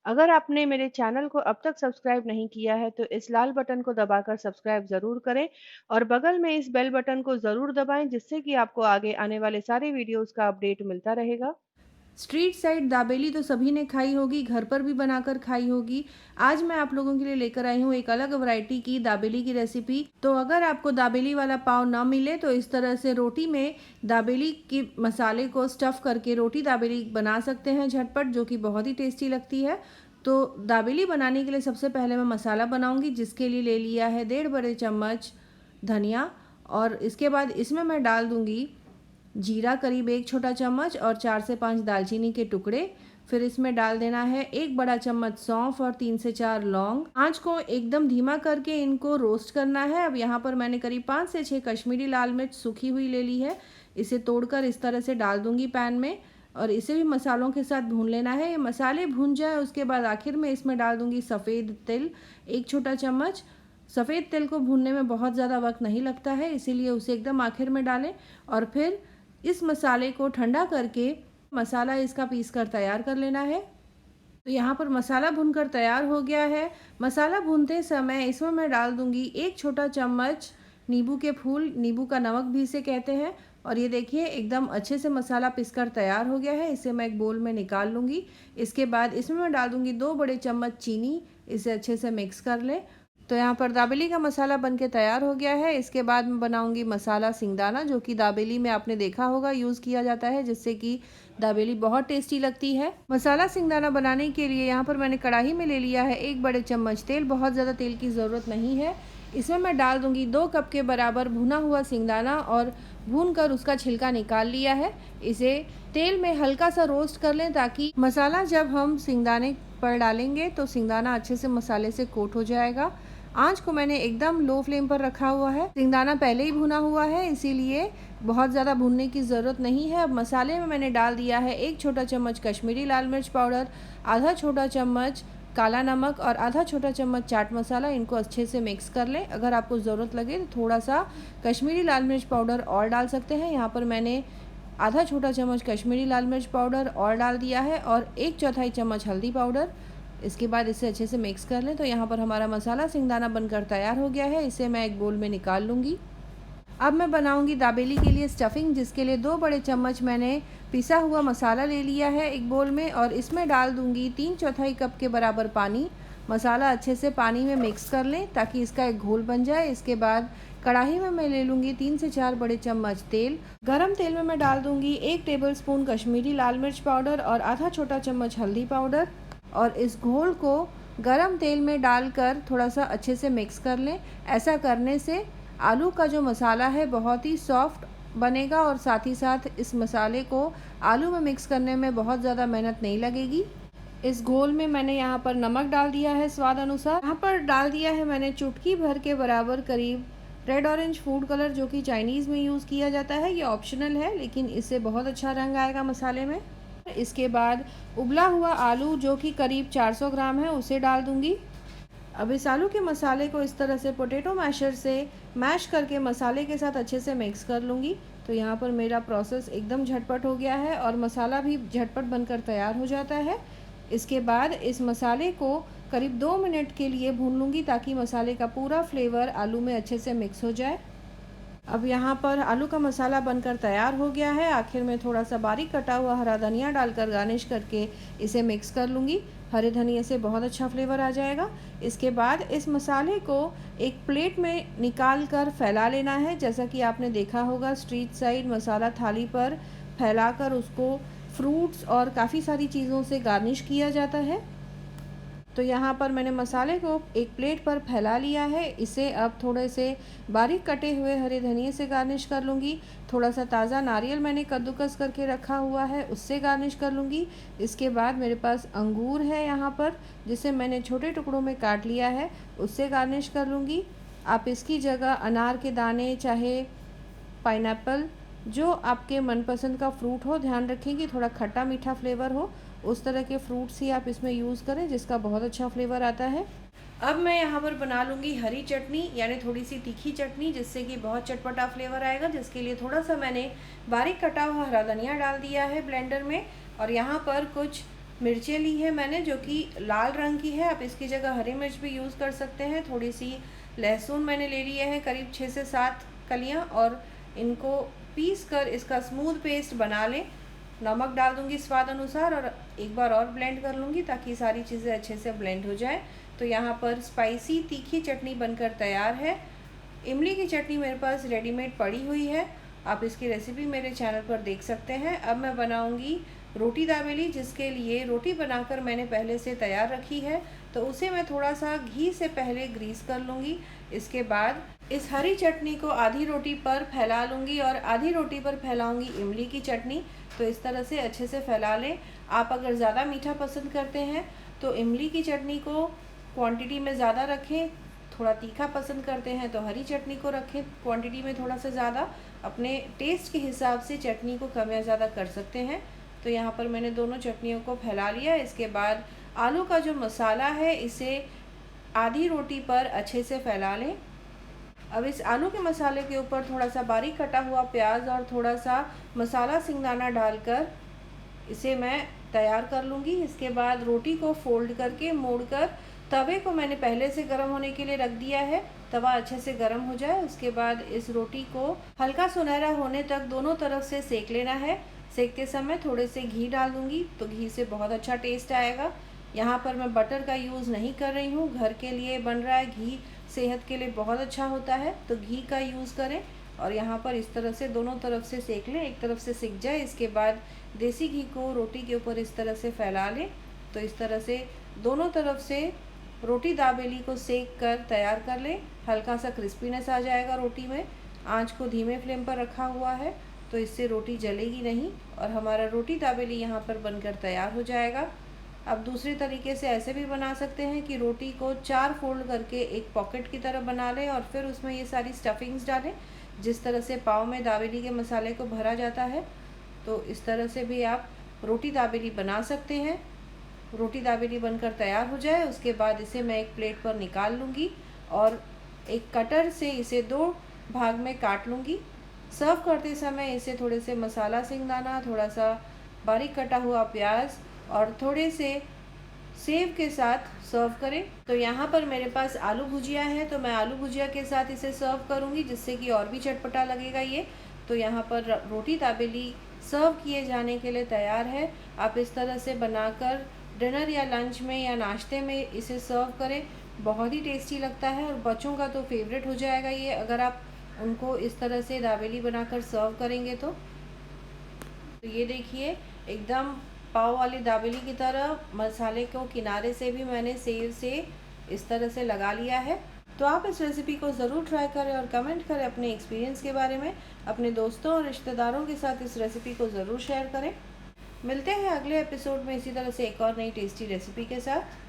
अगर आपने मेरे चैनल को अब तक सब्सक्राइब नहीं किया है तो इस लाल बटन को दबाकर सब्सक्राइब ज़रूर करें और बगल में इस बेल बटन को ज़रूर दबाएं जिससे कि आपको आगे आने वाले सारे वीडियोस का अपडेट मिलता रहेगा। स्ट्रीट साइड दाबेली तो सभी ने खाई होगी, घर पर भी बनाकर खाई होगी। आज मैं आप लोगों के लिए लेकर आई हूँ एक अलग वैरायटी की दाबेली की रेसिपी। तो अगर आपको दाबेली वाला पाव ना मिले तो इस तरह से रोटी में दाबेली के मसाले को स्टफ़ करके रोटी दाबेली बना सकते हैं झटपट, जो कि बहुत ही टेस्टी लगती है। तो दाबेली बनाने के लिए सबसे पहले मैं मसाला बनाऊंगी, जिसके लिए ले लिया है 1.5 बड़े चम्मच धनिया। और इसके बाद इसमें मैं डाल दूंगी जीरा करीब 1 छोटा चम्मच और 4 से 5 दालचीनी के टुकड़े। फिर इसमें डाल देना है 1 बड़ा चम्मच सौंफ और 3 से 4 लौंग। आंच को एकदम धीमा करके इनको रोस्ट करना है। अब यहाँ पर मैंने करीब 5 से 6 कश्मीरी लाल मिर्च सूखी हुई ले ली है। इसे तोड़कर इस तरह से डाल दूंगी पैन में और इसे भी मसालों के साथ भून लेना है। ये मसाले भून जाए उसके बाद आखिर में इसमें डाल दूंगी सफ़ेद तिल 1 छोटा चम्मच। सफ़ेद तिल को भूनने में बहुत ज़्यादा वक्त नहीं लगता है, इसीलिए उसे एकदम आखिर में डालें। और फिर इस मसाले को ठंडा करके मसाला इसका पीस कर तैयार कर लेना है। तो यहाँ पर मसाला भूनकर तैयार हो गया है। मसाला भूनते समय इसमें मैं डाल दूंगी 1 छोटा चम्मच नींबू के फूल, नींबू का नमक भी इसे कहते हैं। और ये देखिए एकदम अच्छे से मसाला पिसकर तैयार हो गया है। इसे मैं एक बोल में निकाल लूँगी। इसके बाद इसमें मैं डाल दूँगी 2 बड़े चम्मच चीनी। इसे अच्छे से मिक्स कर लें। तो यहाँ पर दाबेली का मसाला बनके तैयार हो गया है। इसके बाद मैं बनाऊंगी मसाला सिंगदाना, जो कि दाबेली में आपने देखा होगा यूज़ किया जाता है, जिससे कि दाबेली बहुत टेस्टी लगती है। मसाला सिंगदाना बनाने के लिए यहाँ पर मैंने कढ़ाई में ले लिया है 1 बड़े चम्मच तेल। बहुत ज़्यादा तेल की ज़रूरत नहीं है। इसमें मैं डाल दूंगी 2 कप के बराबर भुना हुआ सिंगदाना और भून कर उसका छिलका निकाल लिया है। इसे तेल में हल्का सा रोस्ट कर लें, ताकि मसाला जब हम सिंगदाने पर डालेंगे तो सिंगदाना अच्छे से मसाले से कोट हो जाएगा। आंच को मैंने एकदम लो फ्लेम पर रखा हुआ है। सिंगदाना पहले ही भुना हुआ है, इसीलिए बहुत ज़्यादा भुनने की ज़रूरत नहीं है। अब मसाले में मैंने डाल दिया है 1 छोटा चम्मच कश्मीरी लाल मिर्च पाउडर, आधा छोटा चम्मच काला नमक और आधा छोटा चम्मच चाट मसाला। इनको अच्छे से मिक्स कर लें। अगर आपको ज़रूरत लगे तो थोड़ा सा कश्मीरी लाल मिर्च पाउडर और डाल सकते हैं। यहाँ पर मैंने आधा छोटा चम्मच कश्मीरी लाल मिर्च पाउडर और डाल दिया है और 1/4 चम्मच हल्दी पाउडर। इसके बाद इसे अच्छे से मिक्स कर लें। तो यहाँ पर हमारा मसाला सिंगदाना बनकर तैयार हो गया है। इसे मैं एक बोल में निकाल लूँगी। अब मैं बनाऊंगी दाबेली के लिए स्टफिंग, जिसके लिए 2 बड़े चम्मच मैंने पिसा हुआ मसाला ले लिया है एक बोल में और इसमें डाल दूंगी 3/4 कप के बराबर पानी। मसाला अच्छे से पानी में मिक्स कर लें ताकि इसका एक घोल बन जाए। इसके बाद कढ़ाई में मैं ले लूँगी 3 से 4 बड़े चम्मच तेल। गरम तेल में मैं डाल दूँगी 1 टेबलस्पून कश्मीरी लाल मिर्च पाउडर और आधा छोटा चम्मच हल्दी पाउडर। और इस घोल को गरम तेल में डालकर थोड़ा सा अच्छे से मिक्स कर लें। ऐसा करने से आलू का जो मसाला है बहुत ही सॉफ्ट बनेगा और साथ ही साथ इस मसाले को आलू में मिक्स करने में बहुत ज़्यादा मेहनत नहीं लगेगी। इस घोल में मैंने यहाँ पर नमक डाल दिया है स्वाद अनुसार। यहाँ पर डाल दिया है मैंने चुटकी भर के बराबर करीब रेड ऑरेंज फूड कलर, जो कि चाइनीज़ में यूज़ किया जाता है। ये ऑप्शनल है, लेकिन इससे बहुत अच्छा रंग आएगा मसाले में। इसके बाद उबला हुआ आलू, जो कि करीब 400 ग्राम है, उसे डाल दूँगी। अब इस आलू के मसाले को इस तरह से पोटैटो मैशर से मैश करके मसाले के साथ अच्छे से मिक्स कर लूँगी। तो यहाँ पर मेरा प्रोसेस एकदम झटपट हो गया है और मसाला भी झटपट बनकर तैयार हो जाता है। इसके बाद इस मसाले को करीब 2 मिनट के लिए भून लूँगी, ताकि मसाले का पूरा फ्लेवर आलू में अच्छे से मिक्स हो जाए। अब यहाँ पर आलू का मसाला बनकर तैयार हो गया है। आखिर में थोड़ा सा बारीक कटा हुआ हरा धनिया डालकर गार्निश करके इसे मिक्स कर लूँगी। हरे धनिया से बहुत अच्छा फ्लेवर आ जाएगा। इसके बाद इस मसाले को एक प्लेट में निकाल कर फैला लेना है। जैसा कि आपने देखा होगा स्ट्रीट साइड मसाला थाली पर फैलाकर उसको फ्रूट्स और काफ़ी सारी चीज़ों से गार्निश किया जाता है। तो यहाँ पर मैंने मसाले को एक प्लेट पर फैला लिया है। इसे अब थोड़े से बारीक कटे हुए हरे धनिए से गार्निश कर लूँगी। थोड़ा सा ताज़ा नारियल मैंने कद्दूकस करके रखा हुआ है, उससे गार्निश कर लूँगी। इसके बाद मेरे पास अंगूर है यहाँ पर, जिसे मैंने छोटे टुकड़ों में काट लिया है, उससे गार्निश कर लूँगी। आप इसकी जगह अनार के दाने, चाहे पाइनएप्पल, जो आपके मनपसंद का फ्रूट हो, ध्यान रखें कि थोड़ा खट्टा मीठा फ्लेवर हो, उस तरह के फ्रूट्स ही आप इसमें यूज़ करें, जिसका बहुत अच्छा फ्लेवर आता है। अब मैं यहाँ पर बना लूँगी हरी चटनी, यानी थोड़ी सी तीखी चटनी, जिससे कि बहुत चटपटा फ्लेवर आएगा। जिसके लिए थोड़ा सा मैंने बारीक कटा हुआ हरा धनिया डाल दिया है ब्लेंडर में और यहाँ पर कुछ मिर्चें ली है मैंने जो कि लाल रंग की है, आप इसकी जगह हरी मिर्च भी यूज़ कर सकते हैं। थोड़ी सी लहसुन मैंने ले लिया है, करीब 6 से 7 कलियां, और इनको पीस कर इसका स्मूथ पेस्ट बना लें। नमक डाल दूंगी स्वाद अनुसार और एक बार और ब्लेंड कर लूँगी ताकि सारी चीज़ें अच्छे से ब्लेंड हो जाए। तो यहाँ पर स्पाइसी तीखी चटनी बनकर तैयार है। इमली की चटनी मेरे पास रेडीमेड पड़ी हुई है, आप इसकी रेसिपी मेरे चैनल पर देख सकते हैं। अब मैं बनाऊंगी रोटी दाबेली, जिसके लिए रोटी बनाकर मैंने पहले से तैयार रखी है, तो उसे मैं थोड़ा सा घी से पहले ग्रीस कर लूँगी। इसके बाद इस हरी चटनी को आधी रोटी पर फैला लूँगी और आधी रोटी पर फैलाऊँगी इमली की चटनी। तो इस तरह से अच्छे से फैला लें। आप अगर ज़्यादा मीठा पसंद करते हैं तो इमली की चटनी को क्वांटिटी में ज़्यादा रखें, थोड़ा तीखा पसंद करते हैं तो हरी चटनी को रखें क्वांटिटी में थोड़ा सा ज़्यादा। अपने टेस्ट के हिसाब से चटनी को कम या ज़्यादा कर सकते हैं। तो यहाँ पर मैंने दोनों चटनियों को फैला लिया। इसके बाद आलू का जो मसाला है इसे आधी रोटी पर अच्छे से फैला लें। अब इस आलू के मसाले के ऊपर थोड़ा सा बारीक कटा हुआ प्याज और थोड़ा सा मसाला सिंगदाना डालकर इसे मैं तैयार कर लूँगी। इसके बाद रोटी को फोल्ड करके मोड़कर तवे को मैंने पहले से गर्म होने के लिए रख दिया है, तवा अच्छे से गर्म हो जाए उसके बाद इस रोटी को हल्का सुनहरा होने तक दोनों तरफ से सेक लेना है। सेकते समय थोड़े से घी डाल दूँगी तो घी से बहुत अच्छा टेस्ट आएगा। यहाँ पर मैं बटर का यूज़ नहीं कर रही हूँ, घर के लिए बन रहा है, घी सेहत के लिए बहुत अच्छा होता है तो घी का यूज़ करें। और यहाँ पर इस तरह से दोनों तरफ से सेक लें, एक तरफ से सिक जाए इसके बाद देसी घी को रोटी के ऊपर इस तरह से फैला लें। तो इस तरह से दोनों तरफ से रोटी दाबेली को सेक कर तैयार कर लें। हल्का सा क्रिस्पीनेस आ जाएगा रोटी में। आंच को धीमे फ्लेम पर रखा हुआ है तो इससे रोटी जलेगी नहीं और हमारा रोटी दाबेली यहाँ पर बनकर तैयार हो जाएगा। अब दूसरे तरीके से ऐसे भी बना सकते हैं कि रोटी को 4 फोल्ड करके एक पॉकेट की तरह बना लें और फिर उसमें ये सारी स्टफिंग्स डालें, जिस तरह से पाव में दाबेली के मसाले को भरा जाता है। तो इस तरह से भी आप रोटी दाबेली बना सकते हैं। रोटी दाबेली बनकर तैयार हो जाए उसके बाद इसे मैं एक प्लेट पर निकाल लूँगी और एक कटर से इसे 2 भाग में काट लूँगी। सर्व करते समय इसे थोड़े से मसाला सिंगदाना, थोड़ा सा बारीक कटा हुआ प्याज और थोड़े से सेव के साथ सर्व करें। तो यहाँ पर मेरे पास आलू भुजिया है तो मैं आलू भुजिया के साथ इसे सर्व करूँगी, जिससे कि और भी चटपटा लगेगा ये। तो यहाँ पर रोटी दाबेली सर्व किए जाने के लिए तैयार है। आप इस तरह से बनाकर डिनर या लंच में या नाश्ते में इसे सर्व करें, बहुत ही टेस्टी लगता है और बच्चों का तो फेवरेट हो जाएगा ये, अगर आप उनको इस तरह से दाबेली बनाकर सर्व करेंगे तो ये देखिए एकदम पाव वाली दाबेली की तरह मसाले को किनारे से भी मैंने सेव से इस तरह से लगा लिया है। तो आप इस रेसिपी को ज़रूर ट्राई करें और कमेंट करें अपने एक्सपीरियंस के बारे में। अपने दोस्तों और रिश्तेदारों के साथ इस रेसिपी को ज़रूर शेयर करें। मिलते हैं अगले एपिसोड में इसी तरह से एक और नई टेस्टी रेसिपी के साथ।